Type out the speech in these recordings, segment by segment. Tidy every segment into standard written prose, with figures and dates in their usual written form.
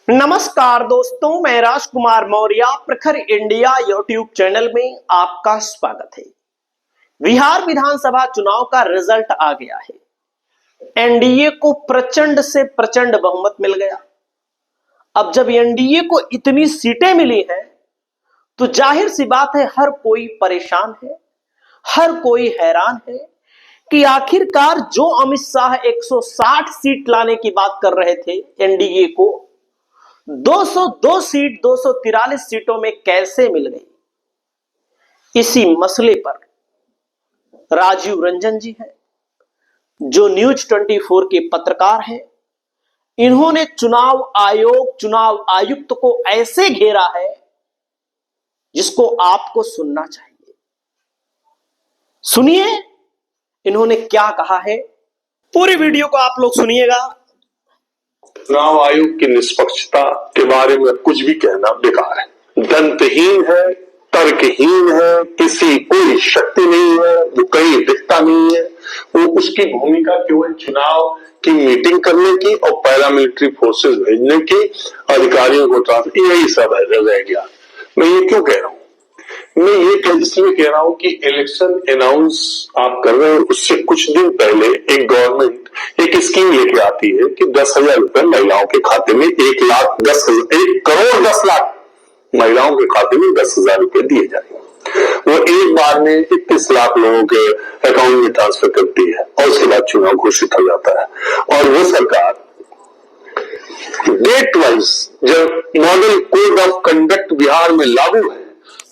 नमस्कार दोस्तों, मैं राजकुमार मौर्य प्रखर इंडिया यूट्यूब चैनल में आपका स्वागत है। बिहार विधानसभा चुनाव का रिजल्ट आ गया है। एनडीए को प्रचंड से प्रचंड बहुमत मिल गया। अब जब एनडीए को इतनी सीटें मिली हैं तो जाहिर सी बात है हर कोई परेशान है, हर कोई हैरान है कि आखिरकार जो अमित शाह 160 सीट लाने की बात कर रहे थे एनडीए को 202 सीट 243 सीटों में कैसे मिल गई। इसी मसले पर राजीव रंजन जी हैं जो न्यूज 24 के पत्रकार हैं। इन्होंने चुनाव आयोग, चुनाव आयुक्त को ऐसे घेरा है जिसको आपको सुनना चाहिए। सुनिए इन्होंने क्या कहा है, पूरी वीडियो को आप लोग सुनिएगा। चुनाव आयोग की निष्पक्षता के बारे में कुछ भी कहना बेकार है, दंतहीन है, तर्कहीन है, किसी कोई शक्ति नहीं है, वो कहीं दिखता नहीं है। वो उसकी भूमिका केवल चुनाव की मीटिंग करने की और पैरामिलिट्री फोर्सेस भेजने की, अधिकारियों को ट्रांसफर, यही सब रह गया। मैं ये क्यों कह रहा हूँ? मैं ये इसलिए कह रहा हूँ कि इलेक्शन अनाउंस आप कर रहे हो, उससे कुछ दिन पहले एक गवर्नमेंट एक स्कीम लेके आती है कि 10,000 रुपए महिलाओं के खाते में 1,10,00,000 महिलाओं के खाते में 10,000 रुपए दिए जाएंगे। वो एक बार में 31 लाख लोगों के अकाउंट में ट्रांसफर करती है और उसके बाद चुनाव घोषित हो जाता है। और वो सरकार डेट वाइज, जब model code of conduct Bihar में लागू है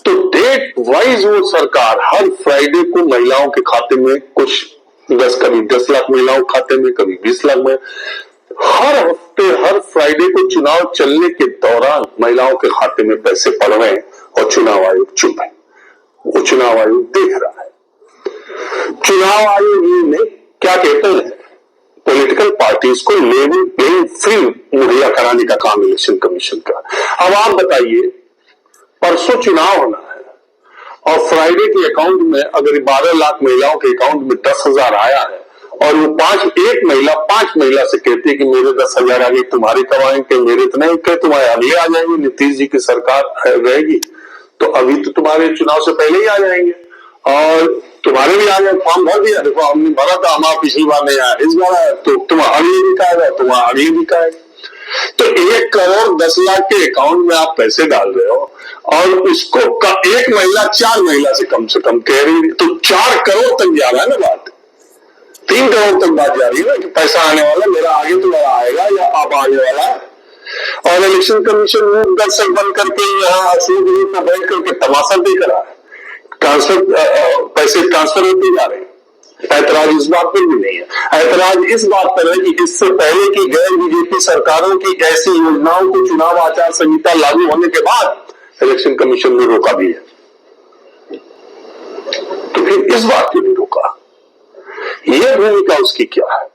तो डेट वाइज वो सरकार हर फ्राइडे को महिलाओं के खाते में कुछ कभी 10 लाख महिलाओं के खाते में, कभी 20 लाख में, हर हफ्ते हर फ्राइडे को चुनाव चलने के दौरान महिलाओं के खाते में पैसे पड़ रहे हैं और चुनाव आयोग चुप है। वो चुनाव आयोग देख रहा है। चुनाव आयोग ने क्या कहते हैं, पॉलिटिकल पार्टीज को लेवल प्लेइंग फील्ड मुहैया कराने का काम इलेक्शन कमीशन का। अब आप बताइए, परसों चुनाव होना है और फ्राइडे के अकाउंट में अगर 12 लाख महिलाओं के अकाउंट में 10,000 आया है और वो पांच महिला से कहती है कि मेरे 10,000 आ गए, तुम्हारे कब आएंगे, मेरे तो नहीं कहे, तुम्हारे अगले आ जाएंगे, नीतीश जी की सरकार रहेगी तो अभी तो तुम्हारे चुनाव से पहले ही आ जाएंगे और तुम्हारे भी आ जाए। फॉर्म भर दिया, देखो हमने भरा था, हमारा पिछली बार नहीं आया, इस बार आया तो तुम्हारा अगले भी आएगा, तुम्हारा अगले भी आएगा। तो 1,10,00,000 के अकाउंट में आप पैसे डाल रहे हो और इसको एक महिला 4 महिला से कम कह रही है, तो 4 करोड़ तक जा रहा है ना बात, 3 करोड़ तक बात जा रही है ना कि पैसा आने वाला, मेरा आगे तुम्हारा आएगा या आप आने वाला है। और इलेक्शन कमीशन में दर्शक बन करके यहाँ अशोक में बैठ करके तमाशा देख रहा है, पैसे ट्रांसफर होते जा रहे हैं। ऐतराज इस बात पर भी नहीं है। ऐतराज इस बात पर है कि इससे पहले की गैर बीजेपी सरकारों की ऐसी योजनाओं को चुनाव आचार संहिता लागू होने के बाद इलेक्शन कमीशन ने रोका भी है। तो फिर इस बात को भी रोका, यह भूमिका उसकी क्या है?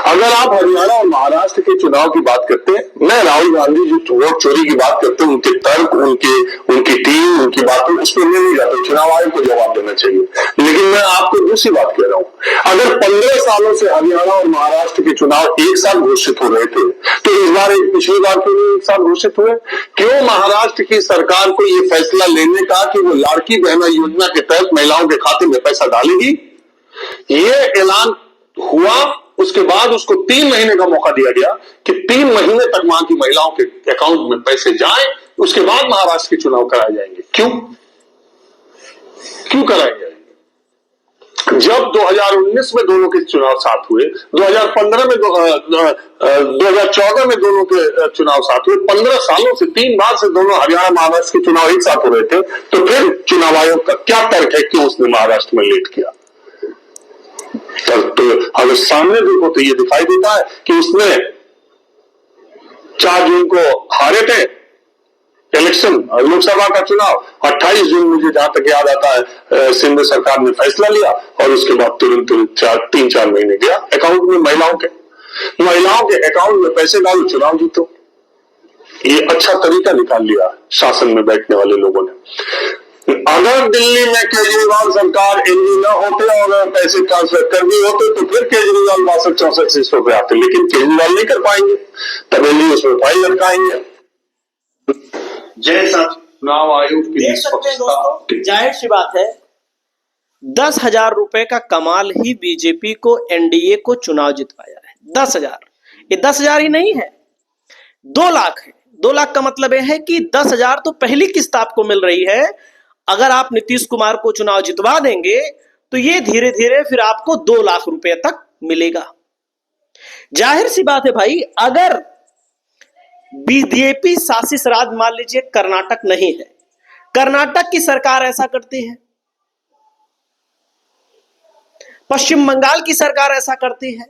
अगर आप हरियाणा और महाराष्ट्र के चुनाव की बात करते हैं, मैं राहुल गांधी जो वोट चोरी की बात करते हैं, उनके तर्क, उनकी टीम, उनकी बातों, उस पर नहीं जाता, चुनाव आयोग को जवाब देना चाहिए। लेकिन मैं आपको दूसरी बात कह रहा हूं, अगर 15 सालों से हरियाणा और महाराष्ट्र के चुनाव एक साथ घोषित हो रहे थे तो इस बार पिछली बार क्यों नहीं एक साथ घोषित हुए? क्यों महाराष्ट्र की सरकार को यह फैसला लेने का कि वो लाड़की बहना योजना के तहत महिलाओं के खाते में पैसा डालेगी? ये ऐलान हुआ, उसके बाद उसको 3 महीने का मौका दिया गया कि 3 महीने तक वहां की महिलाओं के अकाउंट में पैसे जाएं, उसके बाद महाराष्ट्र के चुनाव कराए जाएंगे। क्यों कराए जाएंगे? जब 2019 में दोनों के चुनाव साथ हुए, 2014 में दोनों के चुनाव साथ हुए, 15 सालों से 3 बार से दोनों हरियाणा महाराष्ट्र के चुनाव एक साथ हो रहे थे, तो फिर चुनाव आयोग का क्या तर्क है कि उसने महाराष्ट्र में लेट किया? तो अगर सामने देखो तो ये दिखाई देता है कि उसने 4 जून को हारे थे इलेक्शन, लोकसभा का चुनाव, 28 जून मुझे जहां तक याद आता है सिंध सरकार ने फैसला लिया और उसके बाद तुरंत 3-4 महीने गया अकाउंट में महिलाओं के अकाउंट में पैसे डालो, चुनाव जीतो। ये अच्छा तरीका निकाल लिया शासन में बैठने वाले लोगों ने। अगर दिल्ली में केजरीवाल सरकार एनडी न होते और पैसे ट्रांसफर कर दिए होते तो फिर केजरीवाल 62-64 सीटों पे आते, लेकिन केजरीवाल नहीं कर पाएंगे, तब एनडी उसमें फाइल लटकाएंगे। जैसा चुनाव आयोग की देख सकते हैं दोस्तों, जाहिर सी बात है 10,000 रुपए का कमाल ही बीजेपी को एनडीए को चुनाव जितवाया है। 10,000, ये 10,000 ही नहीं है, 2 लाख है। 2 लाख का मतलब यह है कि 10,000 तो पहली किस्त आपको मिल रही है। अगर आप नीतीश कुमार को चुनाव जितवा देंगे तो ये धीरे धीरे फिर आपको 2 लाख रुपए तक मिलेगा। जाहिर सी बात है भाई, अगर बीजेपी शासित राज्य मान लीजिए कर्नाटक नहीं है, कर्नाटक की सरकार ऐसा करती है, पश्चिम बंगाल की सरकार ऐसा करती है,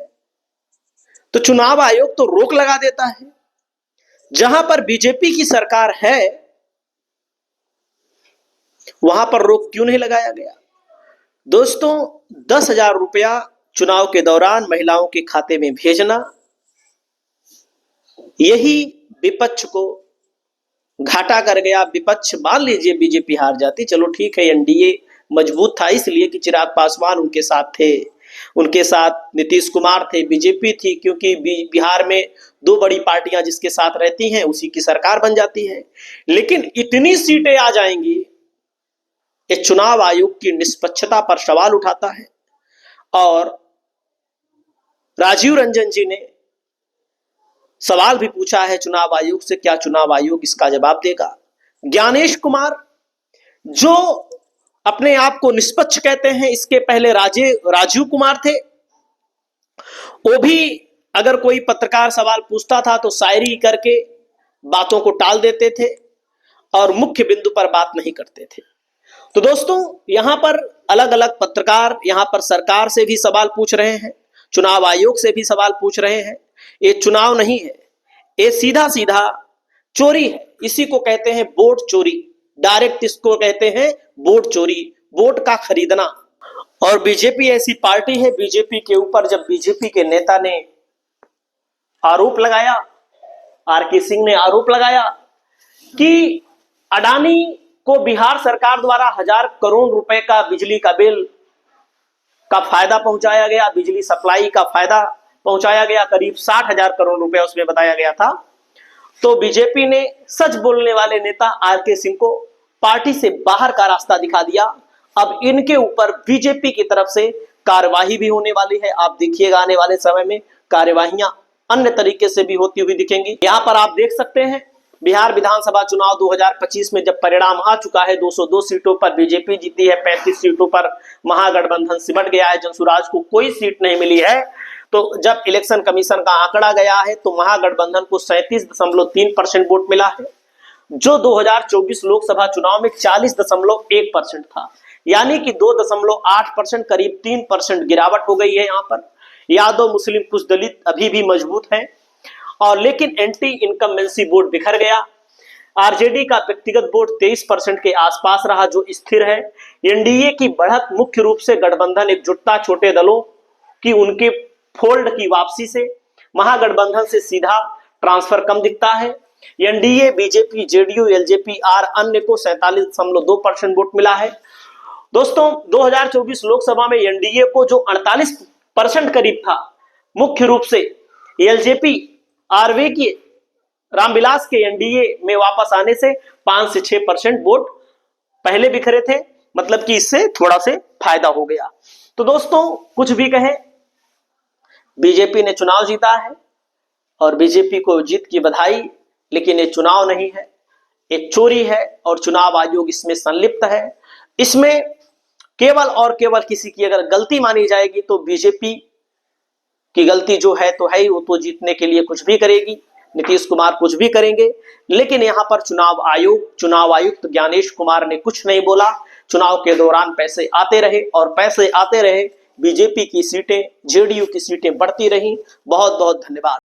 तो चुनाव आयोग तो रोक लगा देता है। जहां पर बीजेपी की सरकार है वहां पर रोक क्यों नहीं लगाया गया? दोस्तों, 10,000 रुपया चुनाव के दौरान महिलाओं के खाते में भेजना, यही विपक्ष को घाटा कर गया। विपक्ष मान लीजिए बीजेपी हार जाती, चलो ठीक है, एनडीए मजबूत था इसलिए कि चिराग पासवान उनके साथ थे, उनके साथ नीतीश कुमार थे, बीजेपी थी, क्योंकि बिहार में 2 बड़ी पार्टियां जिसके साथ रहती हैं उसी की सरकार बन जाती है। लेकिन इतनी सीटें आ जाएंगी, ये चुनाव आयोग की निष्पक्षता पर सवाल उठाता है। और राजीव रंजन जी ने सवाल भी पूछा है चुनाव आयोग से, क्या चुनाव आयोग इसका जवाब देगा? ज्ञानेश कुमार जो अपने आप को निष्पक्ष कहते हैं, इसके पहले राजीव कुमार थे, वो भी अगर कोई पत्रकार सवाल पूछता था तो शायरी करके बातों को टाल देते थे और मुख्य बिंदु पर बात नहीं करते थे। तो दोस्तों, यहां पर अलग अलग पत्रकार यहां पर सरकार से भी सवाल पूछ रहे हैं, चुनाव आयोग से भी सवाल पूछ रहे हैं। ये चुनाव नहीं है, ये सीधा सीधा चोरी है। इसी को कहते हैं वोट चोरी, डायरेक्ट इसको कहते हैं वोट चोरी, वोट का खरीदना। और बीजेपी ऐसी पार्टी है, बीजेपी के ऊपर जब बीजेपी के नेता ने आरोप लगाया, आरके सिंह ने आरोप लगाया कि अडानी को बिहार सरकार द्वारा 1,000 करोड़ रुपए का बिजली का बिल का फायदा पहुंचाया गया, बिजली सप्लाई का फायदा पहुंचाया गया, करीब 60,000 करोड़ रुपए उसमें बताया गया था। तो बीजेपी ने सच बोलने वाले नेता आरके सिंह को पार्टी से बाहर का रास्ता दिखा दिया। अब इनके ऊपर बीजेपी की तरफ से कार्यवाही भी होने वाली है। आप देखिएगा आने वाले समय में कार्यवाहियां अन्य तरीके से भी होती हुई दिखेंगी। यहां पर आप देख सकते हैं बिहार विधानसभा चुनाव 2025 में जब परिणाम आ चुका है, 202 सीटों पर बीजेपी जीती है, 35 सीटों पर महागठबंधन सिमट गया है, जनसुराज को कोई सीट नहीं मिली है। तो जब इलेक्शन कमीशन का आंकड़ा गया है तो महागठबंधन को 37.3% वोट मिला है, जो 2024 लोकसभा चुनाव में 40.1% था, यानी कि 2.8%, करीब 3% गिरावट हो गई है। यहाँ पर यादव, मुस्लिम, कुछ दलित अभी भी मजबूत हैं। और लेकिन एंटी इनकम्बेंसी वोट बिखर गया। आरजेडी का व्यक्तिगत वोट 23% के आसपास रहा, जो स्थिर है। एनडीए की बढ़त मुख्य रूप से गठबंधन एकजुटता, छोटे दलों की उनके फोल्ड की वापसी से, महागठबंधन से सीधा ट्रांसफर कम दिखता है। एनडीए, बीजेपी, जेडीयू, एलजेपी आर अन्य को 47.2% वोट मिला है। दोस्तों, 2024 लोकसभा में एनडीए को जो 48% करीब था, मुख्य रूप से एलजेपी, आरवे की, रामविलास के एनडीए में वापस आने से 5 से 6% वोट पहले बिखरे थे, मतलब कि इससे थोड़ा से फायदा हो गया। तो दोस्तों, कुछ भी कहें, बीजेपी ने चुनाव जीता है और बीजेपी को जीत की बधाई, लेकिन ये चुनाव नहीं है, ये चोरी है और चुनाव आयोग इसमें संलिप्त है। इसमें केवल और केवल किसी की अगर गलती मानी जाएगी तो बीजेपी की गलती जो है तो है ही, वो तो जीतने के लिए कुछ भी करेगी, नीतीश कुमार कुछ भी करेंगे। लेकिन यहाँ पर चुनाव आयुक्त ज्ञानेश कुमार ने कुछ नहीं बोला। चुनाव के दौरान पैसे आते रहे और पैसे आते रहे, बीजेपी की सीटें, जेडीयू की सीटें बढ़ती रहीं। बहुत बहुत धन्यवाद।